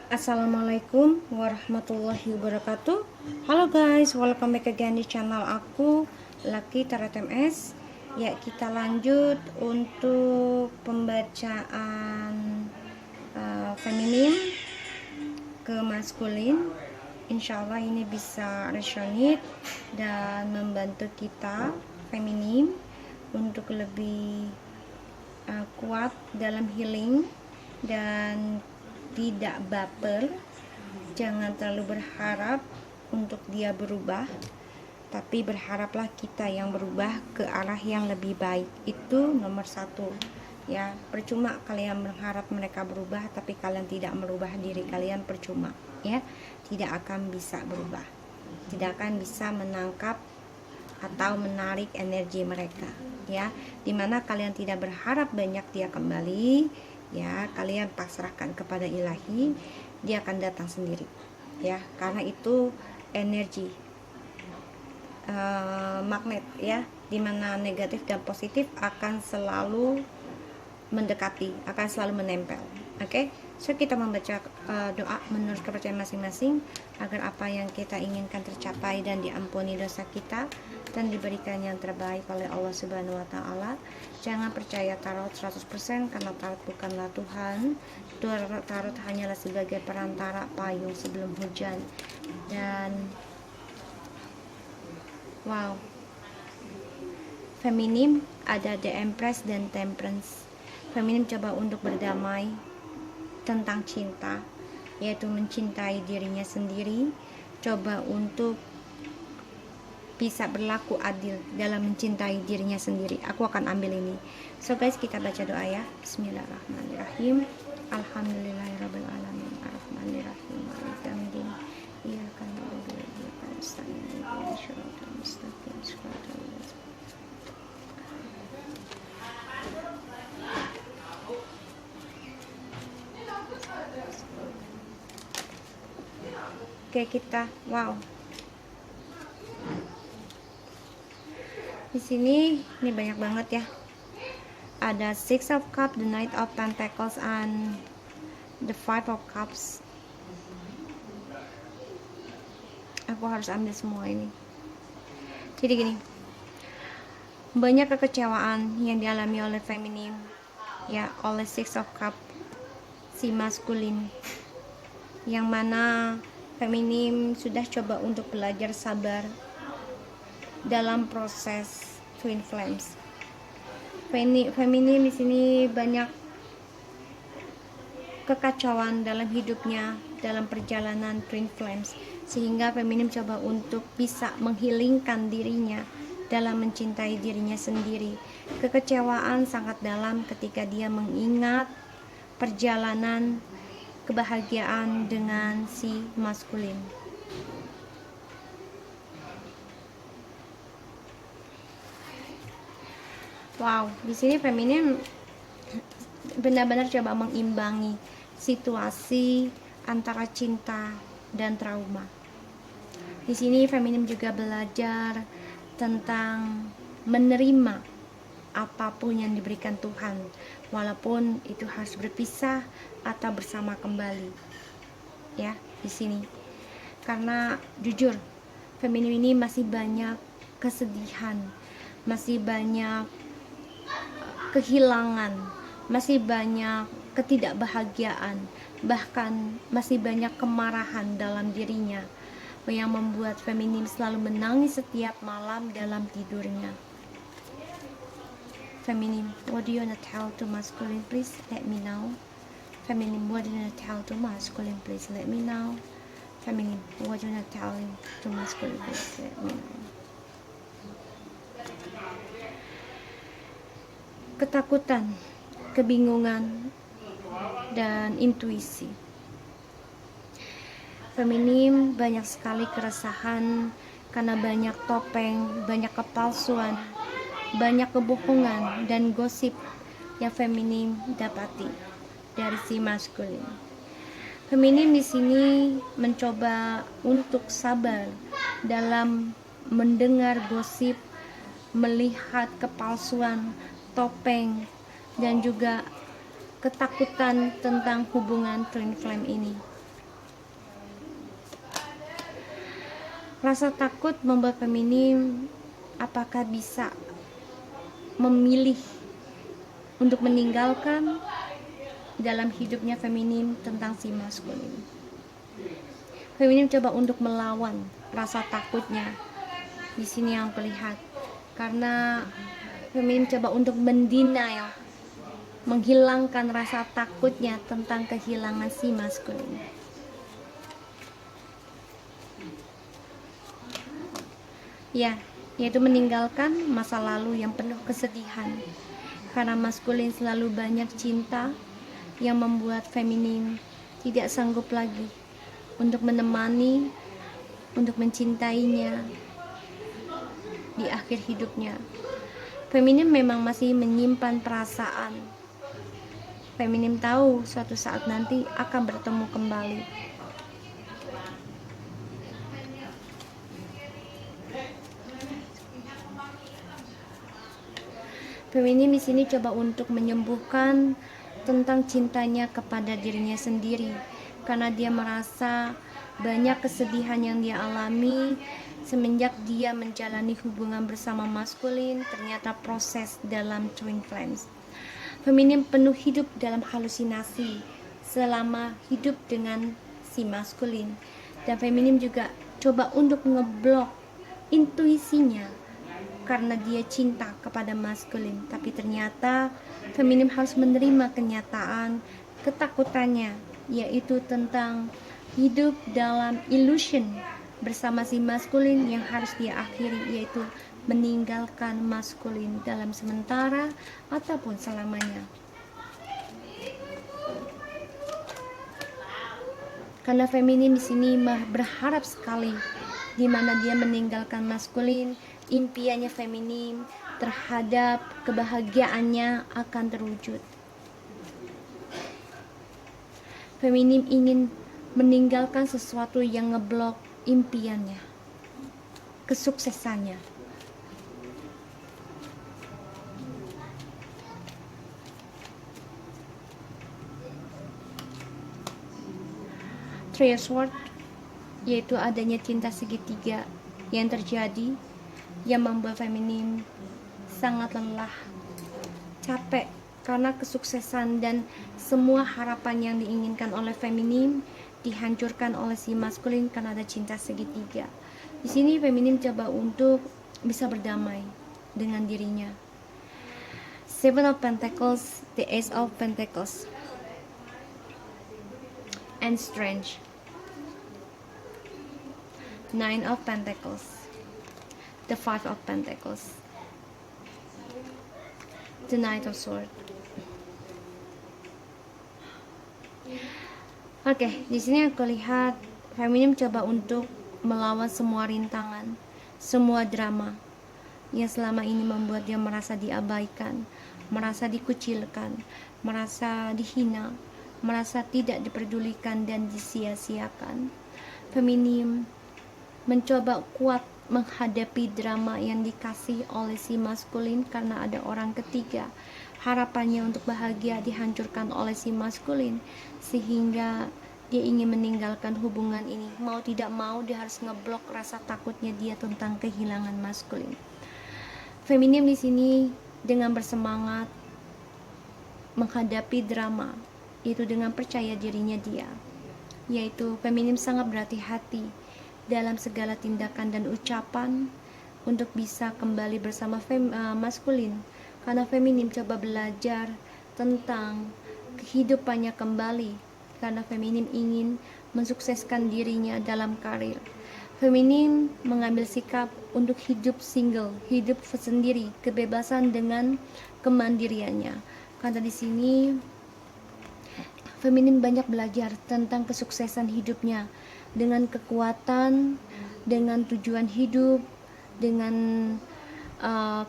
Assalamualaikum warahmatullahi wabarakatuh. Halo guys, welcome back again di channel aku, Lucky Tarot MS. Ya, kita lanjut untuk pembacaan feminim ke maskulin. Insya Allah ini bisa resonate dan membantu kita feminim untuk lebih kuat dalam healing dan tidak baper. Jangan terlalu berharap untuk dia berubah, tapi berharaplah kita yang berubah ke arah yang lebih baik. Itu nomor satu ya. Percuma kalian berharap mereka berubah tapi kalian tidak merubah diri kalian, percuma ya. Tidak akan bisa berubah, tidak akan bisa menangkap atau menarik energi mereka ya. Dimana kalian tidak berharap banyak dia kembali ya, kalian pasrahkan kepada ilahi, dia akan datang sendiri ya, karena itu energi magnet ya, dimana negatif dan positif akan selalu mendekati, akan selalu menempel. Oke, so kita membaca doa menurut kepercayaan masing-masing agar apa yang kita inginkan tercapai dan diampuni dosa kita dan diberikan yang terbaik oleh Allah Subhanahu wa taala. Jangan percaya tarot 100% karena tarot bukanlah Tuhan. Tarot hanyalah sebagai perantara payung sebelum hujan. Dan wow, feminim ada The Empress dan Temperance. Feminim coba untuk berdamai tentang cinta, yaitu mencintai dirinya sendiri, coba untuk bisa berlaku adil dalam mencintai dirinya sendiri. Aku akan ambil ini. So guys, kita baca doa ya. Bismillahirrahmanirrahim. Alhamdulillahirabbil alamin. Arrahmanirrahim. Maliki yaumiddin. Iyyaka na'budu wa iyyaka nasta'in. Ihdinas siratal mustaqim. Shiratal ladzina Oke, kita wow. Di sini ini banyak banget ya. Ada Six of Cups, the Knight of Pentacles, and the Five of Cups. Aku harus ambil semua ini. Jadi gini, banyak kekecewaan yang dialami oleh feminim ya, oleh Six of Cups, si maskulin, yang mana feminim sudah coba untuk belajar sabar dalam proses twin flames. Feminim di sini banyak kekacauan dalam hidupnya dalam perjalanan twin flames, sehingga feminim coba untuk bisa menghilangkan dirinya dalam mencintai dirinya sendiri. Kekecewaan sangat dalam ketika dia mengingat perjalanan kebahagiaan dengan si maskulin. Wow, di sini feminim benar-benar coba mengimbangi situasi antara cinta dan trauma. Di sini feminim juga belajar tentang menerima apapun yang diberikan Tuhan, walaupun itu harus berpisah atau bersama kembali ya di sini. Karena jujur, feminim ini masih banyak kesedihan, masih banyak kehilangan, masih banyak ketidakbahagiaan, bahkan masih banyak kemarahan dalam dirinya yang membuat feminim selalu menangis setiap malam dalam tidurnya. Feminim, what do you want to tell to masculine? Please let me know. Feminim, what do you want to tell to masculine? Please let me know. Feminim, what do you want to tell to masculine? Please let me know. Ketakutan, kebingungan, dan intuisi. Feminim banyak sekali keresahan karena banyak topeng, banyak kepalsuan, banyak kebohongan dan gosip yang feminim dapati dari si maskulin. Feminim di sini mencoba untuk sabar dalam mendengar gosip, melihat kepalsuan, topeng, dan juga ketakutan tentang hubungan twin flame ini. Rasa takut membuat feminim apakah bisa memilih untuk meninggalkan dalam hidupnya feminim tentang si maskulin. Feminim coba untuk melawan rasa takutnya. Di sini yang terlihat, karena feminim coba untuk mendenial, menghilangkan rasa takutnya tentang kehilangan si maskulin. Ya, yaitu meninggalkan masa lalu yang penuh kesedihan. Karena maskulin selalu banyak cinta yang membuat feminim tidak sanggup lagi untuk menemani, untuk mencintainya di akhir hidupnya. Feminim memang masih menyimpan perasaan. Feminim tahu suatu saat nanti akan bertemu kembali. Feminim di sini coba untuk menyembuhkan tentang cintanya kepada dirinya sendiri, karena dia merasa banyak kesedihan yang dia alami semenjak dia menjalani hubungan bersama maskulin. Ternyata proses dalam twin flames. Feminim penuh hidup dalam halusinasi selama hidup dengan si maskulin, dan feminim juga coba untuk ngeblok intuisinya karena dia cinta kepada maskulin. Tapi ternyata feminim harus menerima kenyataan ketakutannya, yaitu tentang hidup dalam illusion bersama si maskulin yang harus dia akhiri, yaitu meninggalkan maskulin dalam sementara ataupun selamanya. Karena feminim di sini berharap sekali di mana dia meninggalkan maskulin, impiannya feminim terhadap kebahagiaannya akan terwujud. Feminim ingin meninggalkan sesuatu yang ngeblok impiannya, kesuksesannya. Three of Swords, yaitu adanya cinta segitiga yang terjadi, yang membuat feminim sangat lelah, capek karena kesuksesan dan semua harapan yang diinginkan oleh feminim dihancurkan oleh si maskulin karena ada cinta segitiga. Di sini feminim coba untuk bisa berdamai dengan dirinya. Seven of Pentacles, the Ace of Pentacles, and Strange. Nine of Pentacles, the Five of Pentacles, the Knight of Swords. Oke, di sini aku lihat feminim coba untuk melawan semua rintangan, semua drama yang selama ini membuat dia merasa diabaikan, merasa dikucilkan, merasa dihina, merasa tidak diperdulikan dan disia-siakan. Feminim mencoba kuat menghadapi drama yang dikasih oleh si maskulin karena ada orang ketiga. Harapannya untuk bahagia dihancurkan oleh si maskulin, sehingga dia ingin meninggalkan hubungan ini. Mau tidak mau dia harus ngeblok rasa takutnya dia tentang kehilangan maskulin. Feminim di sini dengan bersemangat menghadapi drama itu dengan percaya dirinya dia, yaitu feminim sangat berhati-hati dalam segala tindakan dan ucapan untuk bisa kembali bersama maskulin, karena feminim coba belajar tentang kehidupannya kembali, karena feminim ingin mensukseskan dirinya dalam karir. Feminim mengambil sikap untuk hidup single, hidup sendiri, kebebasan dengan kemandiriannya. Karena di sini feminim banyak belajar tentang kesuksesan hidupnya dengan kekuatan, dengan tujuan hidup, dengan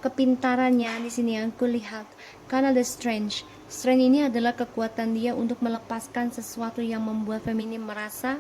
kepintarannya. Di sini yang kulihat, karena the strength ini adalah kekuatan dia untuk melepaskan sesuatu yang membuat feminim merasa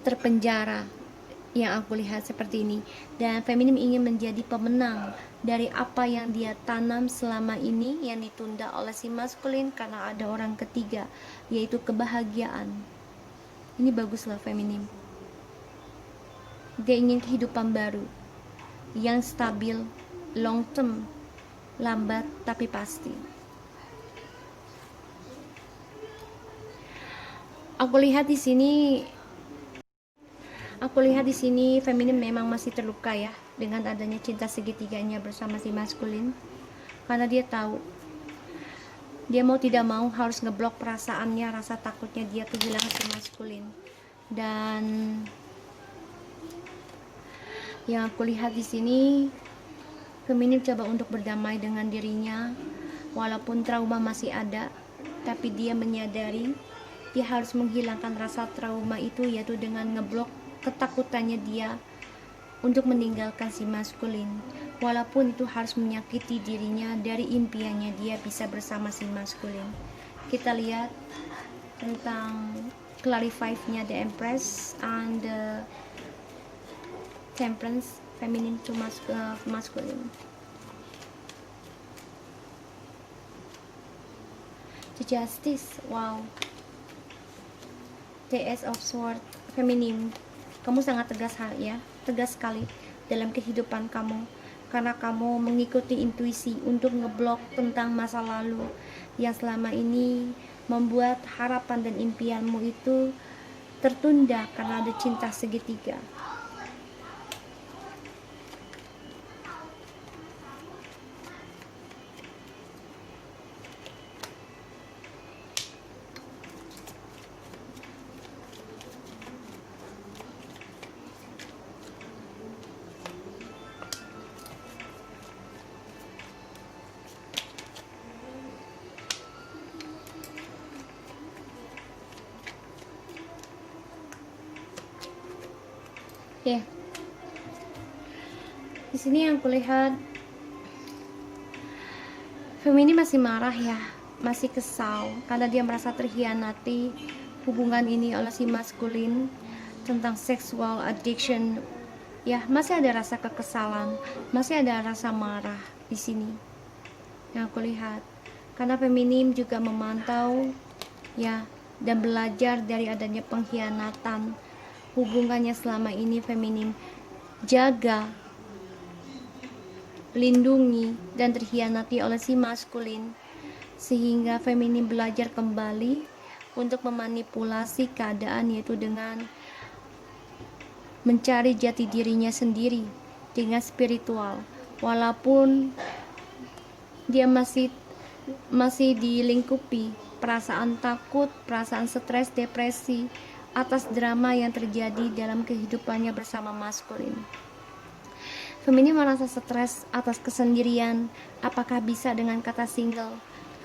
terpenjara, yang aku lihat seperti ini. Dan feminim ingin menjadi pemenang dari apa yang dia tanam selama ini yang ditunda oleh si maskulin karena ada orang ketiga, yaitu kebahagiaan. Ini baguslah feminim. Dia ingin kehidupan baru yang stabil, long term, lambat tapi pasti. Aku lihat di sini feminin memang masih terluka ya dengan adanya cinta segitiganya bersama si maskulin, karena dia tahu dia mau tidak mau harus ngeblok perasaannya, rasa takutnya dia kehilangan si maskulin. Dan yang aku lihat di sini, feminin coba untuk berdamai dengan dirinya, walaupun trauma masih ada, tapi dia menyadari dia harus menghilangkan rasa trauma itu, yaitu dengan ngeblok ketakutannya dia untuk meninggalkan si maskulin, walaupun itu harus menyakiti dirinya dari impiannya dia bisa bersama si maskulin. Kita lihat tentang clarify-nya the Empress and the Temperance, feminine to masculine. The Justice, wow. The Ace of Swords, feminine. Kamu sangat tegas ya, tegas sekali dalam kehidupan kamu, karena kamu mengikuti intuisi untuk ngeblok tentang masa lalu yang selama ini membuat harapan dan impianmu itu tertunda karena ada cinta segitiga. Ya, di sini yang kulihat feminin masih marah ya, masih kesal karena dia merasa terhianati hubungan ini oleh si maskulin tentang sexual addiction. Ya, masih ada rasa kekesalan, masih ada rasa marah di sini yang aku lihat, karena feminim juga memantau ya dan belajar dari adanya pengkhianatan hubungannya selama ini. Feminim jaga, lindungi, dan terhianati oleh si maskulin, sehingga feminim belajar kembali untuk memanipulasi keadaan, yaitu dengan mencari jati dirinya sendiri dengan spiritual, walaupun dia masih dilingkupi perasaan takut, perasaan stres, depresi atas drama yang terjadi dalam kehidupannya bersama maskulin. Feminim merasa stres atas kesendirian. Apakah bisa dengan kata single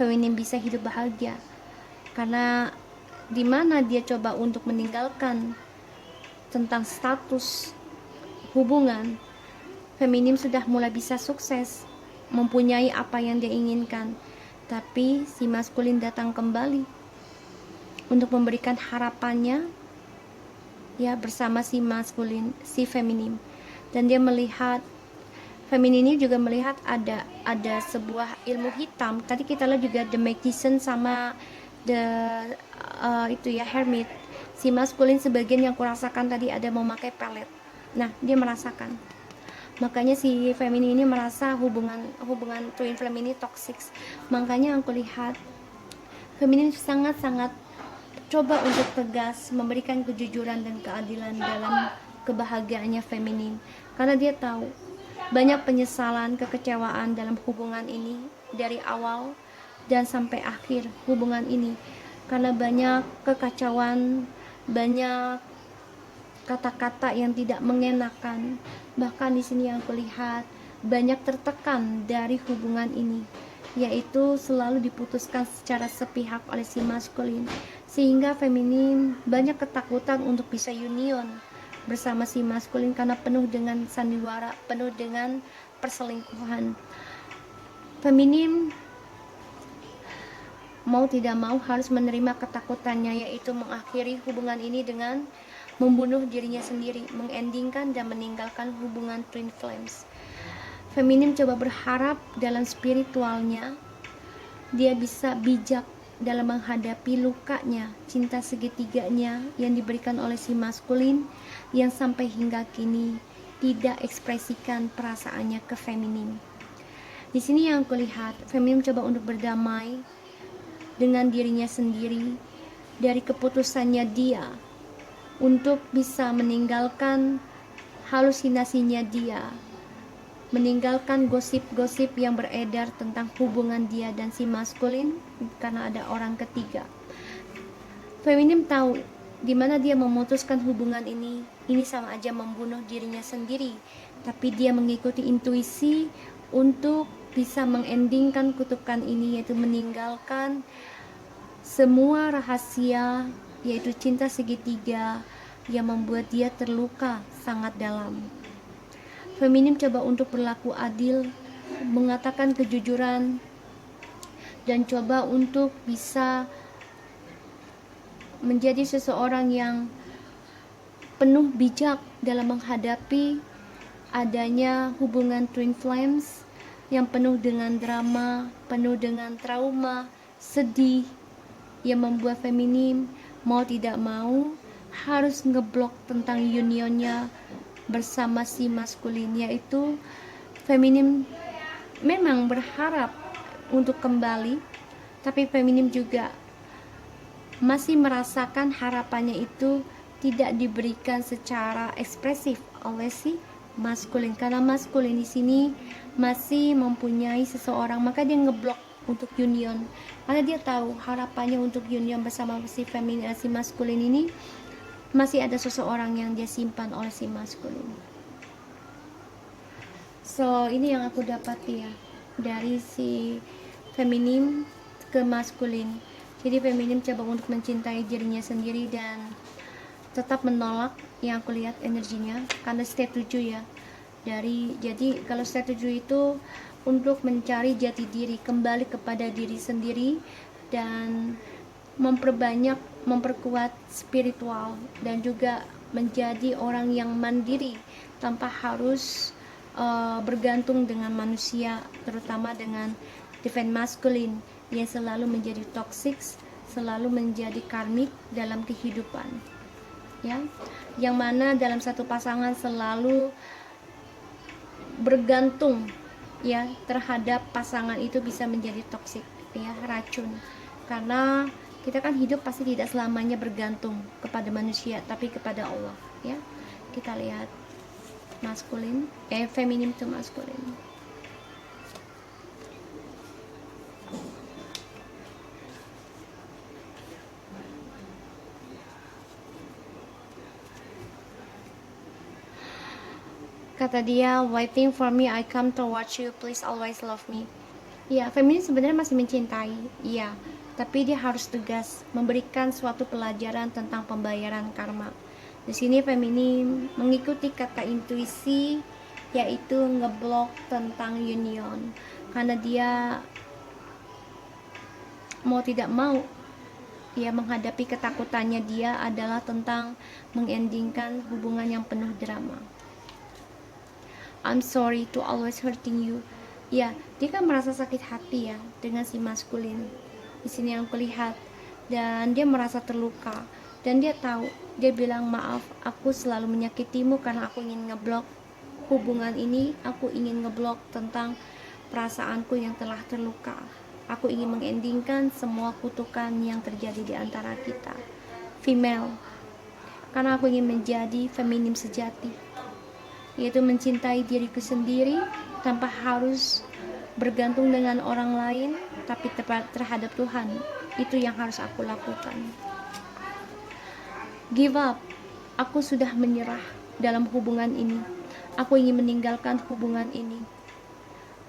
feminim bisa hidup bahagia? Karena dimana dia coba untuk meninggalkan tentang status hubungan, feminim sudah mulai bisa sukses, mempunyai apa yang dia inginkan, tapi si maskulin datang kembali untuk memberikan harapannya ya bersama si maskulin, si feminim. Dan dia melihat, feminin ini juga melihat ada sebuah ilmu hitam. Tadi kita lihat juga the magician sama itu ya hermit. Si maskulin sebagian yang kurasakan tadi ada memakai pelet. Nah, dia merasakan. Makanya si feminin ini merasa hubungan twin flame ini toxic. Makanya aku lihat feminin sangat-sangat coba untuk tegas memberikan kejujuran dan keadilan dalam kebahagiaannya feminin, karena dia tahu banyak penyesalan, kekecewaan dalam hubungan ini dari awal dan sampai akhir hubungan ini, karena banyak kekacauan, banyak kata-kata yang tidak mengenakan. Bahkan di sini yang kulihat banyak tertekan dari hubungan ini, yaitu selalu diputuskan secara sepihak oleh si maskulin, sehingga feminin banyak ketakutan untuk bisa union bersama si maskulin karena penuh dengan sandiwara, penuh dengan perselingkuhan. Feminin mau tidak mau harus menerima ketakutannya, yaitu mengakhiri hubungan ini dengan membunuh dirinya sendiri, mengendingkan dan meninggalkan hubungan twin flames. Feminim coba berharap dalam spiritualnya dia bisa bijak dalam menghadapi lukanya, cinta segitiganya yang diberikan oleh si maskulin yang sampai hingga kini tidak ekspresikan perasaannya ke feminim. Di sini yang kulihat, feminim coba untuk berdamai dengan dirinya sendiri dari keputusannya dia untuk bisa meninggalkan halusinasinya dia, meninggalkan gosip-gosip yang beredar tentang hubungan dia dan si maskulin karena ada orang ketiga. Feminim tahu di mana dia memutuskan hubungan ini sama aja membunuh dirinya sendiri, tapi dia mengikuti intuisi untuk bisa mengendingkan kutukan ini, yaitu meninggalkan semua rahasia, yaitu cinta segitiga yang membuat dia terluka sangat dalam. Feminim coba untuk berlaku adil, mengatakan kejujuran, dan coba untuk bisa menjadi seseorang yang penuh bijak dalam menghadapi adanya hubungan twin flames yang penuh dengan drama, penuh dengan trauma, sedih, yang membuat feminim mau tidak mau harus ngeblok tentang unionnya bersama si maskulin, yaitu feminim memang berharap untuk kembali, tapi feminim juga masih merasakan harapannya itu tidak diberikan secara ekspresif oleh si maskulin, karena maskulin di sini masih mempunyai seseorang, maka dia ngeblok untuk union, karena dia tahu harapannya untuk union bersama si feminin, si maskulin ini masih ada seseorang yang dia simpan oleh si maskulin. So ini yang aku dapati ya dari si feminim ke maskulin. Jadi feminim coba untuk mencintai dirinya sendiri dan tetap menolak yang aku lihat energinya, karena step 7 ya. Jadi kalau step 7 itu untuk mencari jati diri, kembali kepada diri sendiri dan memperkuat spiritual, dan juga menjadi orang yang mandiri tanpa harus bergantung dengan manusia, terutama dengan divine masculine yang selalu menjadi toxic, selalu menjadi karmik dalam kehidupan ya, yang mana dalam satu pasangan selalu bergantung ya terhadap pasangan, itu bisa menjadi toksik ya, racun, karena kita kan hidup pasti tidak selamanya bergantung kepada manusia, tapi kepada Allah ya. Kita lihat maskulin, feminim to maskulin. Kata dia, waiting for me, I come to watch you, please always love me. Ya, feminim sebenarnya masih mencintai, iya, tapi dia harus tegas memberikan suatu pelajaran tentang pembayaran karma. Di sini feminim mengikuti kata intuisi, yaitu ngeblok tentang union, karena dia mau tidak mau dia menghadapi ketakutannya dia adalah tentang mengendingkan hubungan yang penuh drama. I'm sorry to always hurting you. Ya, dia kan merasa sakit hati ya dengan si maskulin. Di sini yang kulihat, dan dia merasa terluka, dan dia tahu, dia bilang maaf, aku selalu menyakitimu karena aku ingin ngeblok hubungan ini, aku ingin ngeblok tentang perasaanku yang telah terluka. Aku ingin mengendingkan semua kutukan yang terjadi di antara kita. Female, karena aku ingin menjadi feminim sejati, yaitu mencintai diriku sendiri tanpa harus bergantung dengan orang lain, tapi tepat terhadap Tuhan. Itu yang harus aku lakukan. Give up, aku sudah menyerah dalam hubungan ini. Aku ingin meninggalkan hubungan ini,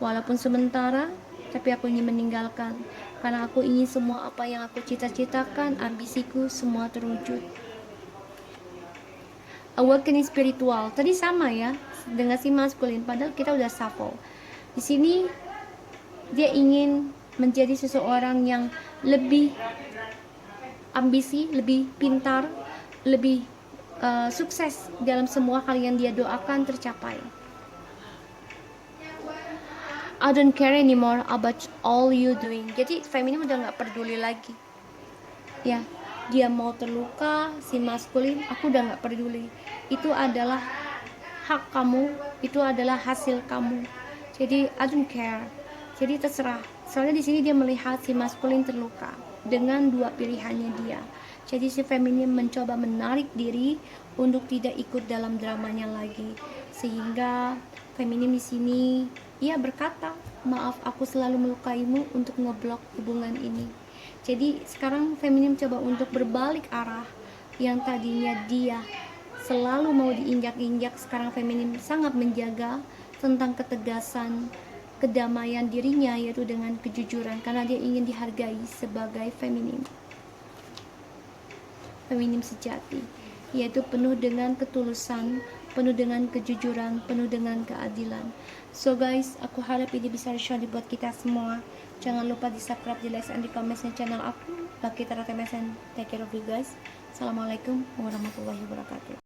walaupun sementara, tapi aku ingin meninggalkan, karena aku ingin semua apa yang aku cita-citakan, ambisiku semua terwujud. Awakening spiritual tadi sama ya dengan si maskulin, padahal kita udah shuffle. Di sini dia ingin menjadi seseorang yang lebih ambisi, lebih pintar, lebih sukses dalam semua hal yang dia doakan tercapai. I don't care anymore about all you doing. Jadi feminim udah nggak peduli lagi. Ya, dia mau terluka, si maskulin, aku udah nggak peduli. Itu adalah hak kamu, itu adalah hasil kamu. Jadi I don't care. Jadi terserah. Soalnya di sini dia melihat si maskulin terluka dengan dua pilihannya dia. Jadi si feminim mencoba menarik diri untuk tidak ikut dalam dramanya lagi. Sehingga feminim di sini ia berkata, maaf aku selalu melukaimu, untuk ngeblok hubungan ini. Jadi sekarang feminim coba untuk berbalik arah. Yang tadinya dia selalu mau diinjak-injak, sekarang feminim sangat menjaga tentang ketegasan kedamaian dirinya, yaitu dengan kejujuran, karena dia ingin dihargai sebagai feminim sejati, yaitu penuh dengan ketulusan, penuh dengan kejujuran, penuh dengan keadilan. So guys, aku harap ini bisa share buat kita semua. Jangan lupa di subscribe, di like, dan di comment channel aku, Lucky Tara TMS, and take care of you guys. Assalamualaikum warahmatullahi wabarakatuh.